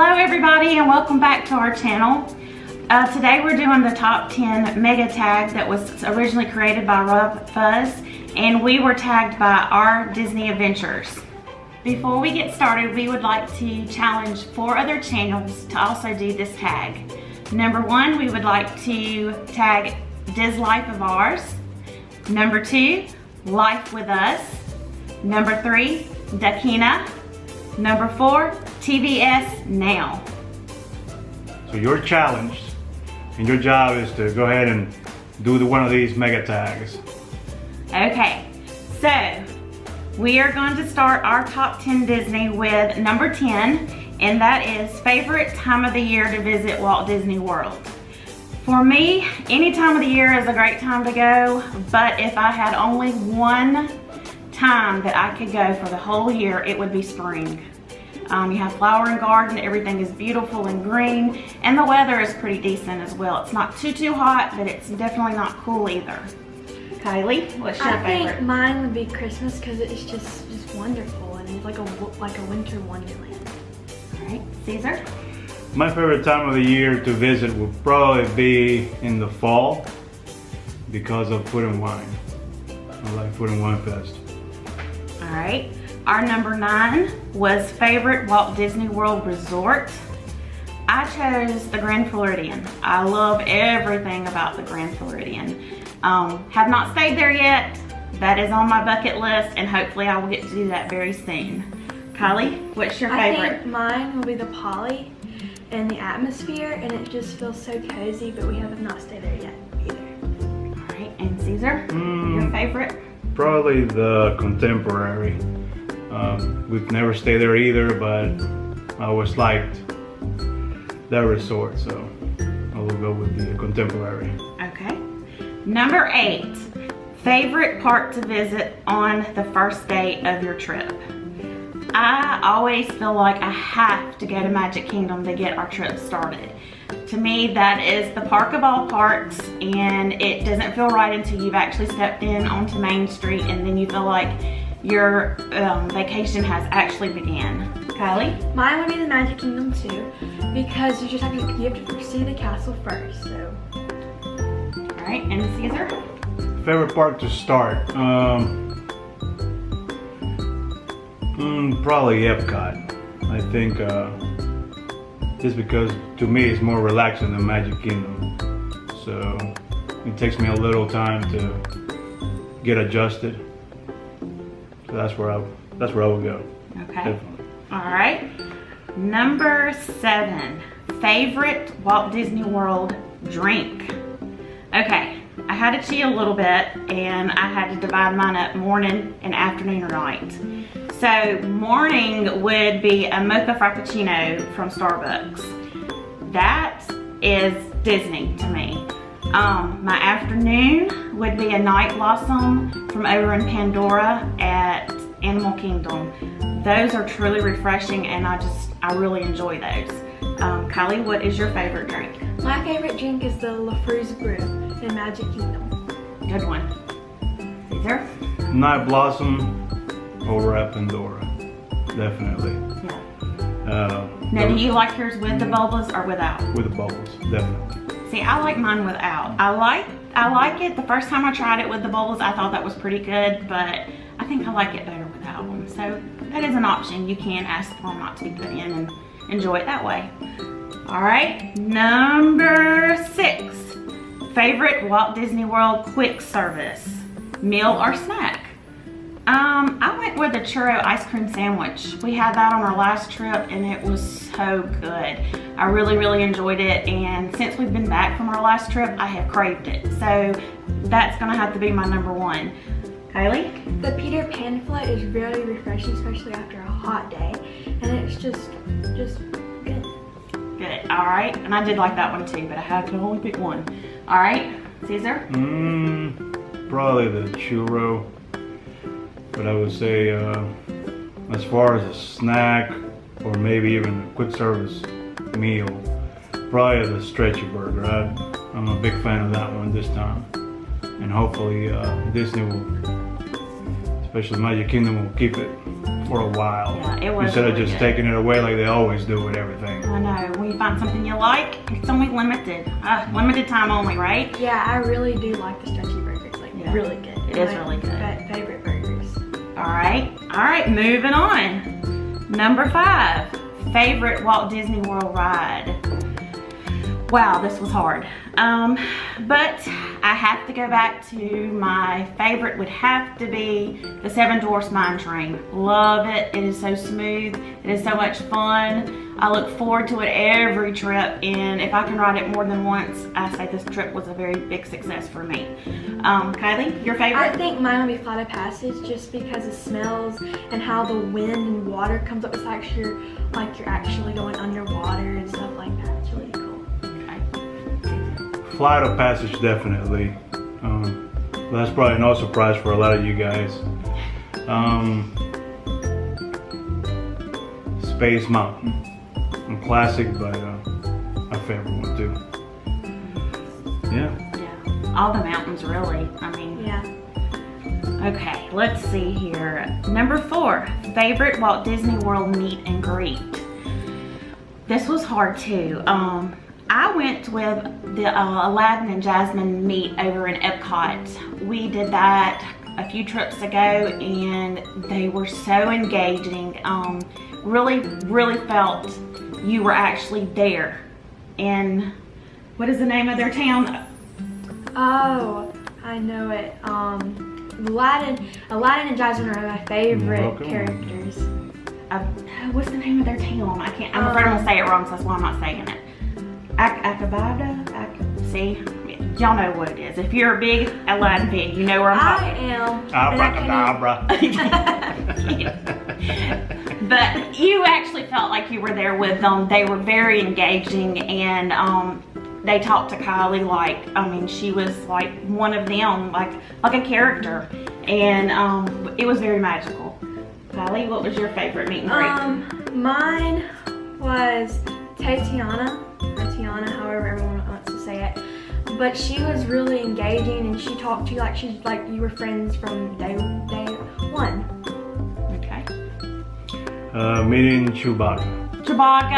Hello everybody and welcome back to our channel. Today we're doing the top 10 Megatag that was originally created by Rob Fuzz, and we were tagged by our Disney Adventures. Before we get started, we would like to challenge 4 other channels to also do this tag. Number 1, we would like to tag DisLyfeofOurs. Number 2, Life with Us. Number 3, Kina. Number 4, TvS NOW. So you're challenged, and your job is to go ahead and do one of these mega tags. Okay, so we are going to start our top 10 Disney with number 10, and that is favorite time of the year to visit Walt Disney World. For me, any time of the year is a great time to go, but if I had only one time that I could go for the whole year, it would be spring. You have flower and garden, everything is beautiful and green, and the weather is pretty decent as well. It's not too hot, but it's definitely not cool either. Kylie, what's your favorite? I think mine would be Christmas because it's just wonderful, and it's like a winter wonderland. All right, Caesar? My favorite time of the year to visit would probably be in the fall because of Food and Wine. I like Food and Wine Fest. All right. Our number 9 was favorite Walt Disney World resort. I chose the Grand Floridian. I love everything about the Grand Floridian. Have not stayed there yet. That is on my bucket list, and hopefully I will get to do that very soon. Kylie, what's your favorite? I think mine will be the Poly and the atmosphere, and it just feels so cozy, but we have not stayed there yet either. All right, and Caesar, your favorite? Probably the Contemporary. We've never stayed there either, but I always liked that resort, so I will go with the Contemporary. Okay. Number 8, favorite park to visit on the first day of your trip. I always feel like I have to go to Magic Kingdom to get our trip started. To me, that is the park of all parks, and it doesn't feel right until you've actually stepped in onto Main Street, and then you feel like your vacation has actually began. Kylie? Mine would be the Magic Kingdom too, because you have to see the castle first. So. All right, and Caesar? Favorite park to start? Probably Epcot. I think just because to me it's more relaxing than Magic Kingdom, so it takes me a little time to get adjusted. So that's where I would go. Okay. Definitely. All right. Number 7, favorite Walt Disney World drink. Okay, I had to cheat a little bit, and I had to divide mine up morning and afternoon or night. So morning would be a mocha frappuccino from Starbucks. That is Disney to me. My afternoon would be a night blossom from over in Pandora at Animal Kingdom. Those are truly refreshing, and I really enjoy those. Kylie, what is your favorite drink? My favorite drink is the LaFruze Brew in Magic Kingdom. Good one. Caesar? Night Blossom over at Pandora, definitely. Yeah. Now, do you like yours with the bubbles or without? With the bubbles, definitely. See, I like mine without. I like it. The first time I tried it with the bubbles, I thought that was pretty good, but I think I like it better without them. So that is an option. You can ask for them not to be put in and enjoy it that way. All right, number 6, favorite Walt Disney World quick service, meal or snack. I went with a churro ice cream sandwich. We had that on our last trip, and it was so good. I really enjoyed it, and since we've been back from our last trip, I have craved it. So that's gonna have to be my number 1. Kylie? The Peter Pan float is really refreshing, especially after a hot day, and it's just good. Good, all right. And I did like that one too, but I had to only pick one. All right, Caesar? Probably the churro. But I would say, as far as a snack, or maybe even a quick service meal, probably the stretchy burger. I'm a big fan of that one this time. And hopefully Disney will, especially Magic Kingdom, will keep it for a while. Yeah, it was Instead of really just good. taking it away like they always do with everything. I know, when you find something you like, it's only limited. Limited time only, right? Yeah, I really do like the stretchy burgers. Like, Yeah. really good. It is really good. Favorite burgers. All right, moving on. Number 5, favorite Walt Disney World ride. Wow, this was hard. But I have to go back to my favorite would have to be the Seven Dwarfs Mine Train. Love it. It is so smooth. It is so much fun. I look forward to it every trip, and if I can ride it more than once, I say this trip was a very big success for me. Kylie, your favorite? I think mine would be Flight of Passage, just because the smells and how the wind and water comes up. It's actually like you're actually going underwater and stuff like that. It's really cool. Flight of Passage, definitely. That's probably no surprise for a lot of you guys. Space Mountain. A classic, but my favorite one too. Yeah. Yeah, all the mountains really. I mean, Yeah. okay, let's see here. Number 4, favorite Walt Disney World meet and greet. This was hard too. I went with the Aladdin and Jasmine meet over in Epcot. We did that a few trips ago, and they were so engaging. Really felt you were actually there. And what is the name of their town? Oh, I know it. Aladdin and Jasmine are my favorite Welcome. characters. What's the name of their town? I can't. I'm afraid I'm gonna say it wrong, so that's why I'm not saying it. Akabada? See, y'all know what it is. If you're a big Aladdin fan, you know where I'm I talking. am. Abracadabra. But you actually felt like you were there with them. They were very engaging, and they talked to Kylie like, I mean, she was like one of them, like a character, and it was very magical. Kylie, what was your favorite meet and greet? Mine was Tatiana, or Tiana, however everyone wants to say it. But she was really engaging, and she talked to you like she's like you were friends from day one. Okay. Meeting Chewbacca. Chewbacca,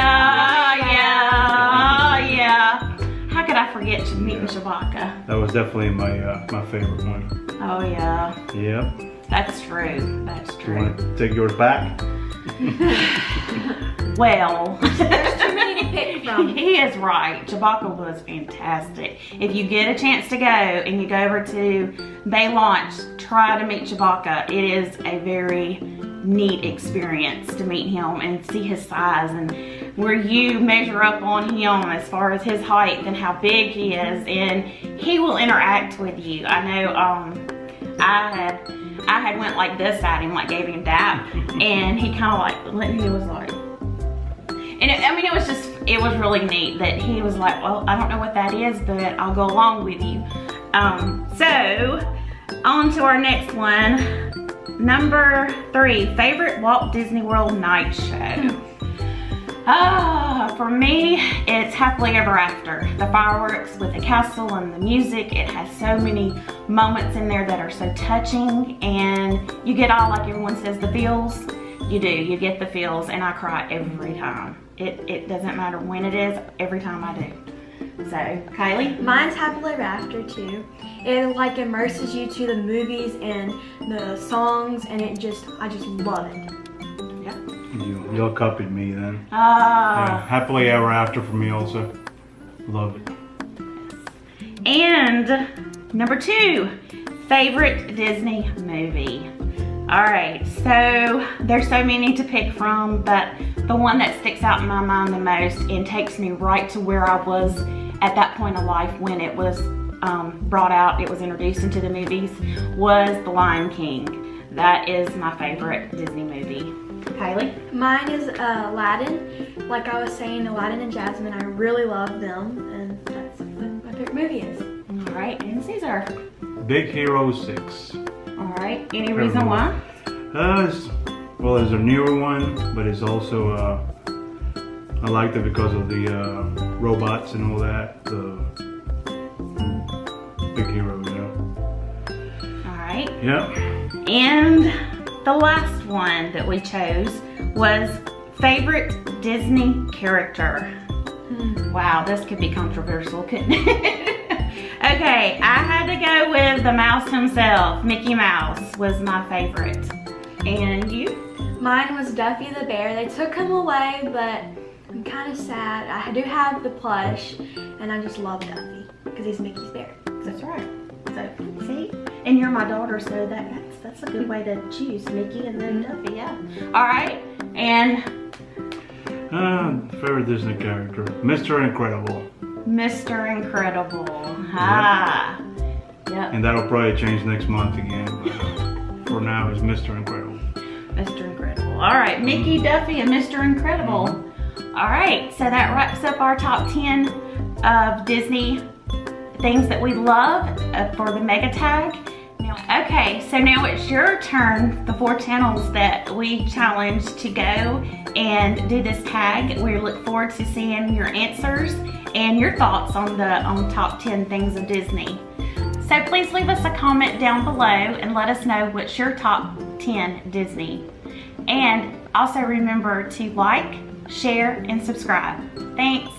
yeah. How could I forget meeting Chewbacca? That was definitely my my favorite one. Oh yeah, Yep. that's true. That's Do you true. want to take yours back? Well, There's too many to pick from. he is right. Chewbacca was fantastic. If you get a chance to go and you go over to Bay Launch, try to meet Chewbacca. It is a very neat experience to meet him and see his size, and where you measure up on him as far as his height and how big he is, and he will interact with you. I know I had went like this at him, like gave him a dap, and he kind of like, he was like, and it was really neat that he was like, well, I don't know what that is, but I'll go along with you. So on to our next one. Number 3, favorite Walt Disney World night show. For me, it's Happily Ever After. The fireworks with the castle and the music, it has so many moments in there that are so touching, and you get all, like everyone says, the feels. You do, you get the feels, and I cry every time. It doesn't matter when it is, every time I do. So, Kylie? Mine's Happily Ever After too. It like immerses you to the movies and the songs, and I just love it. Yeah. Y'all copied me then. Yeah, Happily Ever After for me also. Love it. And number 2, favorite Disney movie. All right, so there's so many to pick from, but the one that sticks out in my mind the most and takes me right to where I was at that point of life when it was brought out, it was introduced into the movies, was The Lion King. That is my favorite Disney movie. Kylie? Mine is Aladdin. Like I was saying, Aladdin and Jasmine, I really love them, and that's what my favorite movie is. All right, and Caesar. Big Hero 6. All right, any reason why? Well, there's a newer one, but it's also I liked it because of the robots and all that. The Big Hero, you know. All right. Yeah. And the last one that we chose was favorite Disney character. Wow, this could be controversial, couldn't it? Okay, I had to go with the mouse himself. Mickey Mouse was my favorite. And you? Mine was Duffy the bear. They took him away, but I'm kind of sad. I do have the plush, and I just love Duffy because he's Mickey's bear. That's right. So, see? And you're my daughter, so that's a good way to choose Mickey and then Duffy, yeah. All right, and favorite Disney character, Mr. Incredible. Mr. Incredible. Ah. Yep. And that'll probably change next month again. But for now, it's Mr. Incredible. Mr. Incredible. All right, Mickey, Duffy, and Mr. Incredible. All right, so that wraps up our top 10 of Disney things that we love for the Megatag. Now, okay, so now it's your turn. The 4 channels that we challenged to go and do this tag. We look forward to seeing your answers and your thoughts on the top 10 things of Disney. So please leave us a comment down below and let us know what's your top 10 Disney. And also remember to like, share, and subscribe. Thanks.